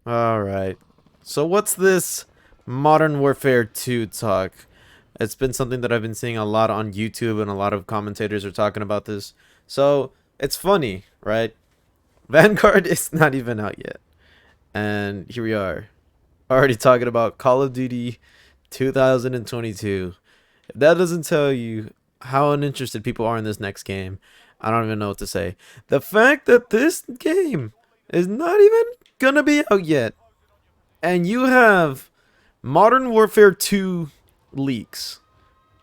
All right. So what's this Modern Warfare 2 talk? It's been something that I've been seeing a lot on YouTube and a lot of commentators are talking about this. So it's funny, right? Vanguard is not even out yet. And here we are, already talking about Call of Duty 2022. If that doesn't tell you how uninterested people are in this next game, I don't even know what to say. The fact that this game is not even gonna be out yet, and you have Modern Warfare 2 leaks.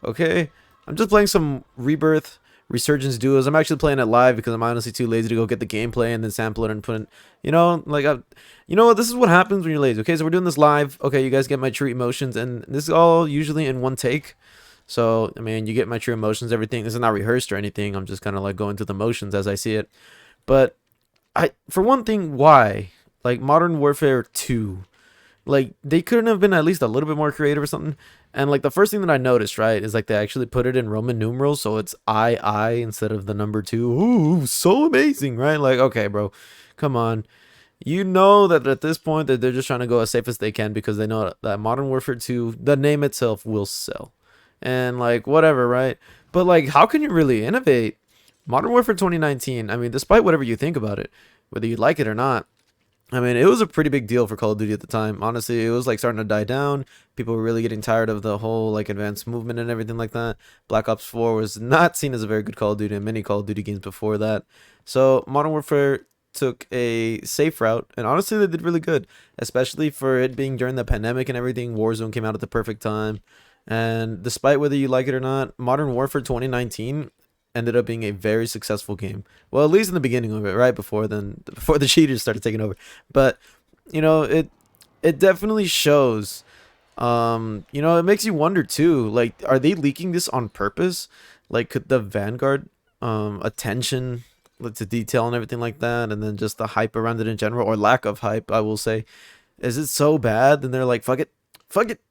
Okay? I'm just playing some Rebirth Resurgence duos. I'm actually playing it live because I'm honestly too lazy to go get the gameplay and then sample it and put it. You know what? This is what happens when you're lazy. Okay, so we're doing this live. Okay, you guys get my true emotions, and this is all usually in one take. So I mean, you get my true emotions, everything. This is not rehearsed or anything. I'm just kind of like going through the motions as I see it. But for one thing, why? Like Modern Warfare 2, like they couldn't have been at least a little bit more creative or something. And like the first thing that I noticed, right, is like they actually put it in Roman numerals, so it's I instead of the number two. Ooh, so amazing, right? Like, okay, bro, come on. You know that at this point that they're just trying to go as safe as they can because they know that Modern Warfare 2, the name itself will sell. And like whatever, right? But like how can you really innovate? Modern Warfare 2019, I mean, despite whatever you think about it, whether you like it or not, I mean, it was a pretty big deal for Call of Duty at the time. Honestly, it was like starting to die down. People were really getting tired of the whole like advanced movement and everything like that. Black Ops 4 was not seen as a very good Call of Duty and many Call of Duty games before that. So Modern Warfare took a safe route, and honestly, they did really good, especially for it being during the pandemic and everything. Warzone came out at the perfect time. And despite whether you like it or not, Modern Warfare 2019 ended up being a very successful game. Well, at least in the beginning of it, right before the cheaters started taking over. But it definitely shows. It makes you wonder too. Like, are they leaking this on purpose? Like, could the Vanguard attention like, to detail and everything like that, and then just the hype around it in general, or lack of hype, I will say, is it so bad? Then they're like, fuck it.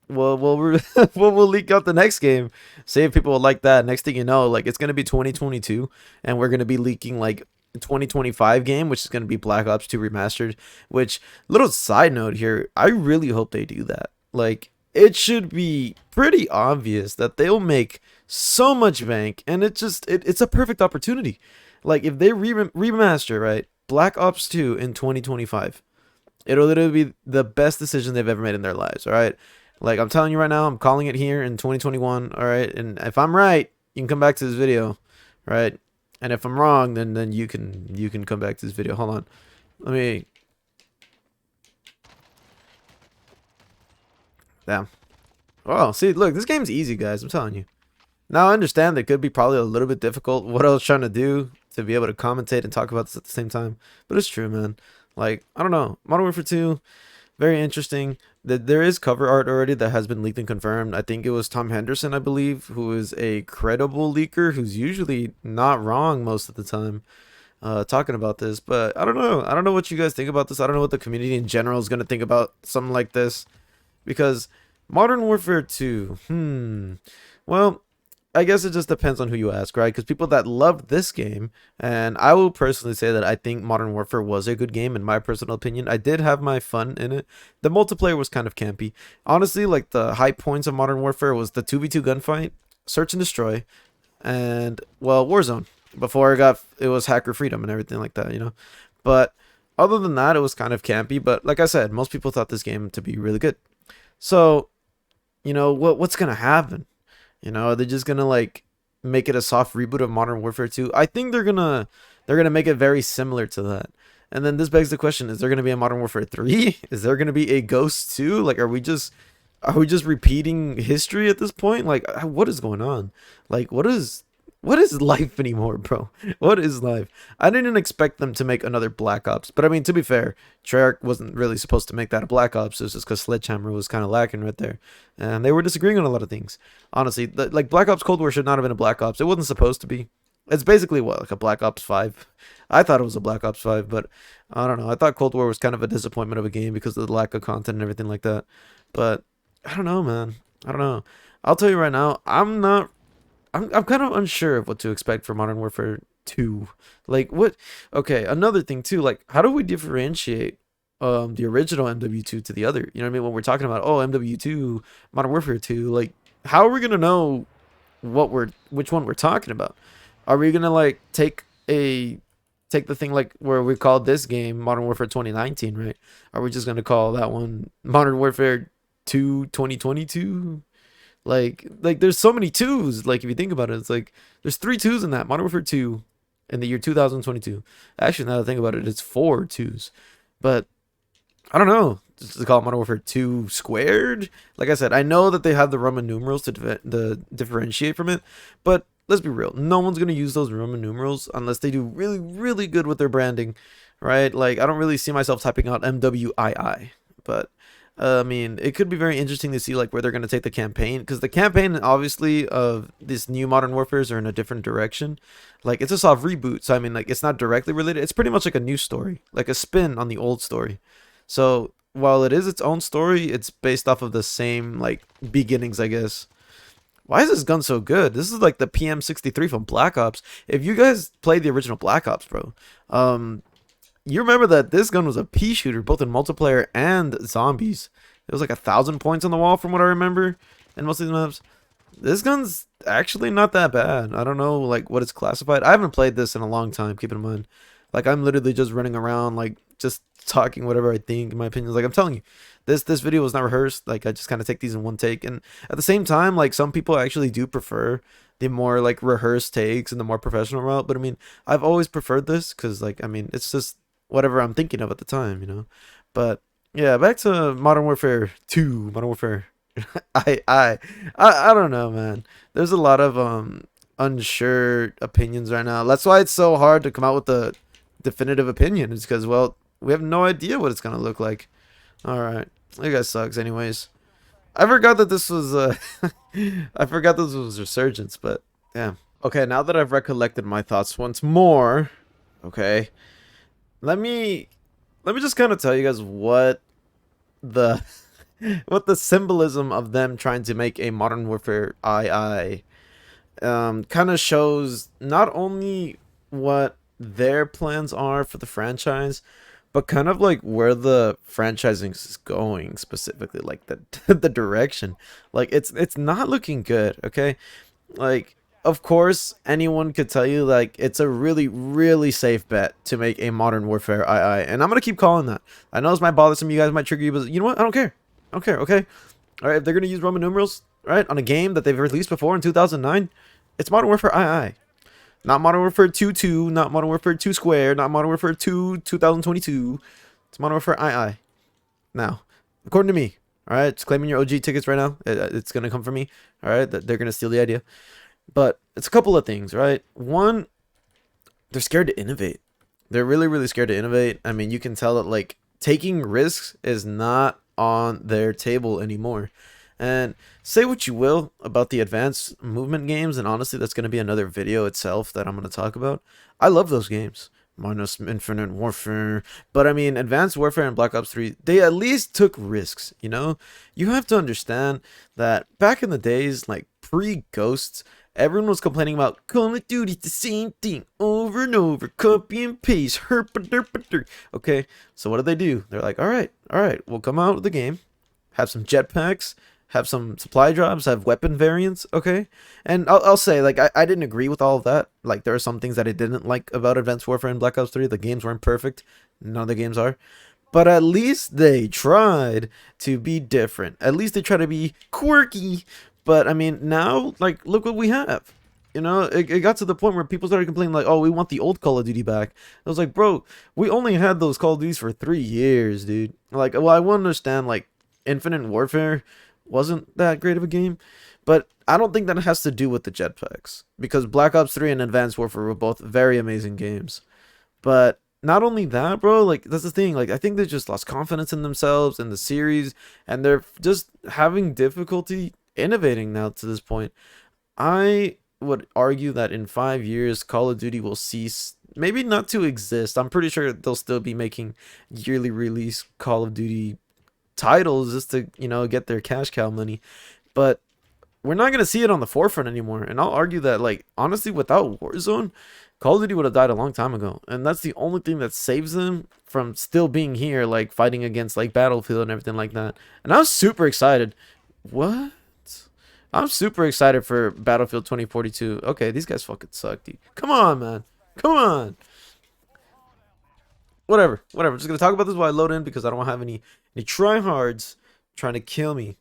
Well, we'll leak out the next game. See if people will like that. Next thing you know, like it's gonna be 2022, and we're gonna be leaking like 2025 game, which is gonna be Black Ops 2 remastered. Which little side note here, I really hope they do that. Like it should be pretty obvious that they'll make so much bank, and it's a perfect opportunity. Like if they remaster right Black Ops 2 in 2025, it'll literally be the best decision they've ever made in their lives. All right. Like I'm telling you right now, I'm calling it here in 2021. All right. And if I'm right, you can come back to this video. Right. And if I'm wrong, then you can come back to this video. Hold on. Let me. Damn. Oh, see, look, this game's easy, guys. I'm telling you. Now I understand that it could be probably a little bit difficult what I was trying to do to be able to commentate and talk about this at the same time. But it's true, man. Like, I don't know. Modern Warfare 2, very interesting. That there is cover art already that has been leaked and confirmed. I think it was Tom Henderson, I believe, who is a credible leaker who's usually not wrong most of the time talking about this. But I don't know. I don't know what you guys think about this. I don't know what the community in general is going to think about something like this. Because Modern Warfare 2, well, I guess it just depends on who you ask, right? Because people that love this game, and I will personally say that I think Modern Warfare was a good game, in my personal opinion. I did have my fun in it. The multiplayer was kind of campy. Honestly, like the high points of Modern Warfare was the 2v2 gunfight, Search and Destroy, and, well, Warzone. Before it was Hacker Freedom and everything like that, you know? But other than that, it was kind of campy. But like I said, most people thought this game to be really good. So, what's going to happen? Are they just gonna like make it a soft reboot of Modern Warfare 2? I think they're gonna make it very similar to that. And then this begs the question: is there gonna be a Modern Warfare 3? Is there gonna be a Ghost 2? Like, are we just repeating history at this point? Like, what is going on? Like, what is life anymore, bro? What is life? I didn't expect them to make another Black Ops, but I mean, to be fair, Treyarch wasn't really supposed to make that a Black Ops. It was just because Sledgehammer was kind of lacking right there, and they were disagreeing on a lot of things. Honestly, like Black Ops Cold War should not have been a Black Ops. It wasn't supposed to be. It's basically what, like a Black Ops 5. I thought it was a Black Ops 5, but I don't know. I thought Cold War was kind of a disappointment of a game because of the lack of content and everything like that. But I don't know, man. I don't know. I'll tell you right now, I'm kind of unsure of what to expect for Modern Warfare 2. Like what? Okay, another thing too. Like how do we differentiate? the original MW2 to the other. You know what I mean? When we're talking about, oh, MW2, Modern Warfare 2, like, how are we gonna know which one we're talking about? Are we gonna like take the thing like where we called this game Modern Warfare 2019, right? Are we just gonna call that one Modern Warfare 2 2022? Like there's so many twos. Like if you think about it, it's like there's three twos in that Modern Warfare 2 in the year 2022. Actually, now that I think about it, it's four twos. But I don't know. Just to call it Modern Warfare 2 squared. Like I said, I know that they have the Roman numerals to differentiate from it, but let's be real. No one's gonna use those Roman numerals unless they do really, really good with their branding, right? Like I don't really see myself typing out MWII, but I mean, it could be very interesting to see like where they're gonna take the campaign, because the campaign obviously of this new Modern Warfare's are in a different direction. Like it's a soft reboot, so I mean, like it's not directly related. It's pretty much like a new story, like a spin on the old story. So while it is its own story, it's based off of the same like beginnings, I guess. Why is this gun so good? This is like the PM63 from Black Ops. If you guys played the original Black Ops, bro, you remember that this gun was a pea shooter both in multiplayer and zombies. It was like 1,000 points on the wall from what I remember in most of these maps. This gun's actually not that bad. I don't know like what it's classified. I haven't played this in a long time, keep in mind. Like I'm literally just running around like just talking whatever I think in my opinions. Like I'm telling you, this video was not rehearsed. Like I just kind of take these in one take. And at the same time, like some people actually do prefer the more like rehearsed takes and the more professional route. But I mean, I've always preferred this because like I mean, it's just whatever I'm thinking of at the time, you know. But yeah, back to Modern Warfare 2, Modern Warfare. I I I don't know, man. There's a lot of unsure opinions right now. That's why it's so hard to come out with a definitive opinion. It's because well, we have no idea what it's gonna look like. All right, you guys sucks. Anyways, I forgot that this was I forgot this was Resurgence, but yeah. Okay, now that I've recollected my thoughts once more, okay, let me just kind of tell you guys what the what the symbolism of them trying to make a Modern Warfare II kind of shows not only what their plans are for the franchise, but kind of like where the franchising is going specifically, like the the direction. Like it's not looking good, okay? Like of course anyone could tell you like it's a really really safe bet to make a Modern Warfare II, and I'm gonna keep calling that. I know this might bother some of you guys, might trigger you, but you know what? I don't care. I don't care, okay? All right, if they're gonna use Roman numerals, right, on a game that they've released before in 2009, it's Modern Warfare II. Not Modern Warfare 2 2, not Modern Warfare 2 Square, not Modern Warfare 2 2022. It's Modern Warfare II. Now, according to me, all right, it's claiming your OG tickets right now. It's gonna come from me. All right, they're gonna steal the idea. But it's a couple of things, right? One, they're scared to innovate. They're really, really scared to innovate. I mean, you can tell that like taking risks is not on their table anymore. And say what you will about the advanced movement games, and honestly, that's going to be another video itself that I'm going to talk about. I love those games, minus Infinite Warfare. But I mean, Advanced Warfare and Black Ops 3, they at least took risks, you know? You have to understand that back in the days, like pre-Ghosts, everyone was complaining about Call of Duty, the same thing over and over, copy and paste, herp-a-derp-a-derp. Okay, so what do? They're like, all right, we'll come out with the game, have some jetpacks, have some supply drops, have weapon variants, okay? And I'll say, like, I didn't agree with all of that. Like, there are some things that I didn't like about Advanced Warfare and Black Ops 3. The games weren't perfect. None of the games are. But at least they tried to be different. At least they tried to be quirky. But, I mean, now, like, look what we have. You know, it got to the point where people started complaining, like, oh, we want the old Call of Duty back. I was like, bro, we only had those Call of Duties for 3 years, dude. Like, well, I wouldn't understand, like, Infinite Warfare wasn't that great of a game, but I don't think that has to do with the jetpacks, because Black Ops 3 and Advanced Warfare were both very amazing games. But not only that, bro, like that's the thing, like I think they just lost confidence in themselves and the series, and they're just having difficulty innovating now to this point. I would argue that in 5 years Call of Duty will cease, maybe not to exist. I'm pretty sure they'll still be making yearly release Call of Duty titles just to, you know, get their cash cow money, but we're not going to see it on the forefront anymore. And I'll argue that, like, honestly, without Warzone, Call of Duty would have died a long time ago, and that's the only thing that saves them from still being here, like fighting against like Battlefield and everything like that. And I'm super excited. What? I'm super excited for Battlefield 2042. Okay, these guys fucking suck, dude. Come on, man. Come on. Whatever. I'm just gonna talk about this while I load in because I don't have any tryhards trying to kill me.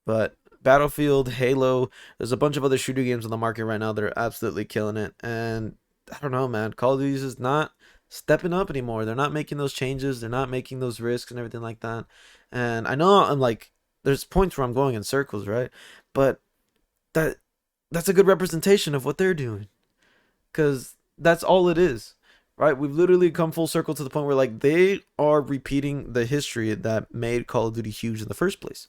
But Battlefield, Halo, there's a bunch of other shooter games on the market right now that are absolutely killing it. And I don't know, man. Call of Duty is not stepping up anymore. They're not making those changes. They're not making those risks and everything like that. And I know I'm like, there's points where I'm going in circles, right? But that that's a good representation of what they're doing, because that's all it is, right? We've literally come full circle to the point where like they are repeating the history that made Call of Duty huge in the first place.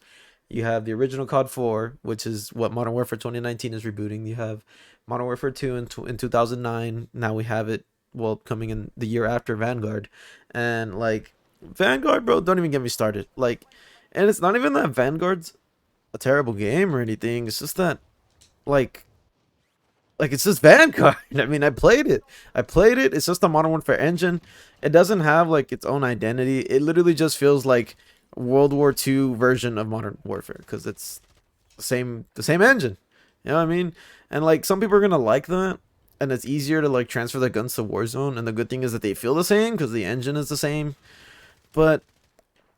You have the original COD 4, which is what Modern Warfare 2019 is rebooting. You have Modern Warfare 2 in 2009. Now we have it, well, coming in the year after Vanguard. And like Vanguard, bro, don't even get me started. Like, and it's not even that Vanguard's a terrible game or anything. It's just that like it's just Vanguard. I mean, I played it. It's just a Modern Warfare engine. It doesn't have like its own identity. It literally just feels like World War II version of Modern Warfare because it's the same engine. You know what I mean? And like some people are gonna like that, and it's easier to like transfer the guns to Warzone. And the good thing is that they feel the same because the engine is the same. But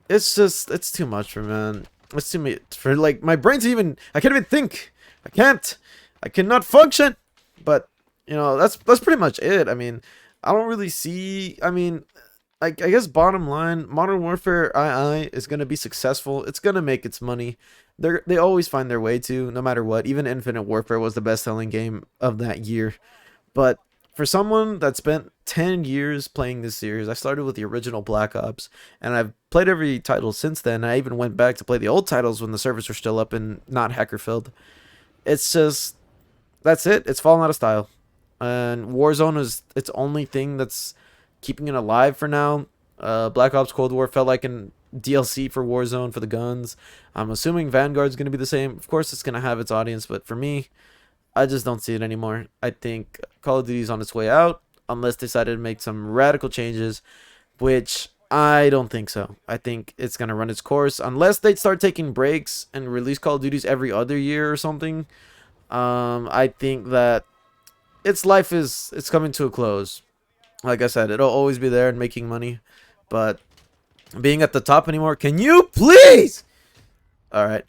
it's too much for man. It's too much for like my brain's even. I can't even think. I cannot function. But you know that's pretty much it. I mean, I don't really see. I mean, I guess bottom line, Modern Warfare II is gonna be successful. It's gonna make its money. They always find their way to, no matter what. Even Infinite Warfare was the best selling game of that year. But for someone that spent 10 years playing this series, I started with the original Black Ops, and I've played every title since then. I even went back to play the old titles when the servers were still up and not hacker filled. It's just that's it. It's fallen out of style, and Warzone is its only thing that's keeping it alive for now. Black Ops Cold War felt like an DLC for Warzone for the guns. I'm assuming Vanguard's going to be the same. Of course, it's going to have its audience, but for me, I just don't see it anymore. I think Call of Duty's on its way out unless they decided to make some radical changes, which I don't think so. I think it's going to run its course unless they start taking breaks and release Call of Duties every other year or something. I think that its life it's coming to a close. Like I said, it'll always be there and making money, but being at the top anymore. Can you please? All right.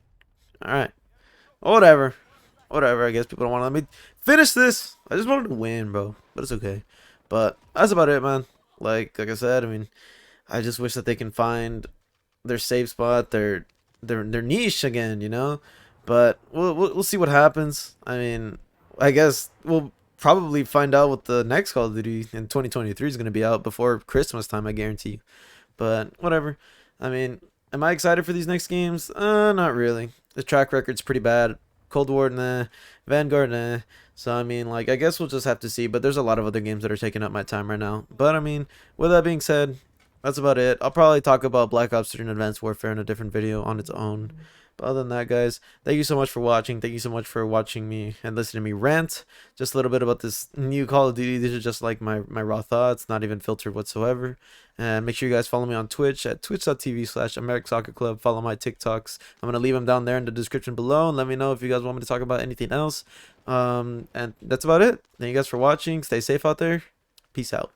Whatever. I guess people don't want to let me finish this. I just wanted to win, bro. But it's okay. But that's about it, man. Like I said, I mean, I just wish that they can find their safe spot, their niche again, you know. But we'll see what happens. I mean, I guess we'll probably find out what the next Call of Duty in 2023 is going to be out before Christmas time, I guarantee you. But whatever. I mean, am I excited for these next games? Not really. The track record's pretty bad. Cold War, nah. Vanguard, nah. So, I mean, like, I guess we'll just have to see. But there's a lot of other games that are taking up my time right now. But, I mean, with that being said, that's about it. I'll probably talk about Black Ops 3 and Advanced Warfare in a different video on its own. But other than that, guys, thank you so much for watching. Thank you so much for watching me and listening to me rant. Just a little bit about this new Call of Duty. These are just like my raw thoughts, not even filtered whatsoever. And make sure you guys follow me on Twitch at twitch.tv/Ameriksoccrclub. Follow my TikToks. I'm going to leave them down there in the description below. And let me know if you guys want me to talk about anything else. And that's about it. Thank you guys for watching. Stay safe out there. Peace out.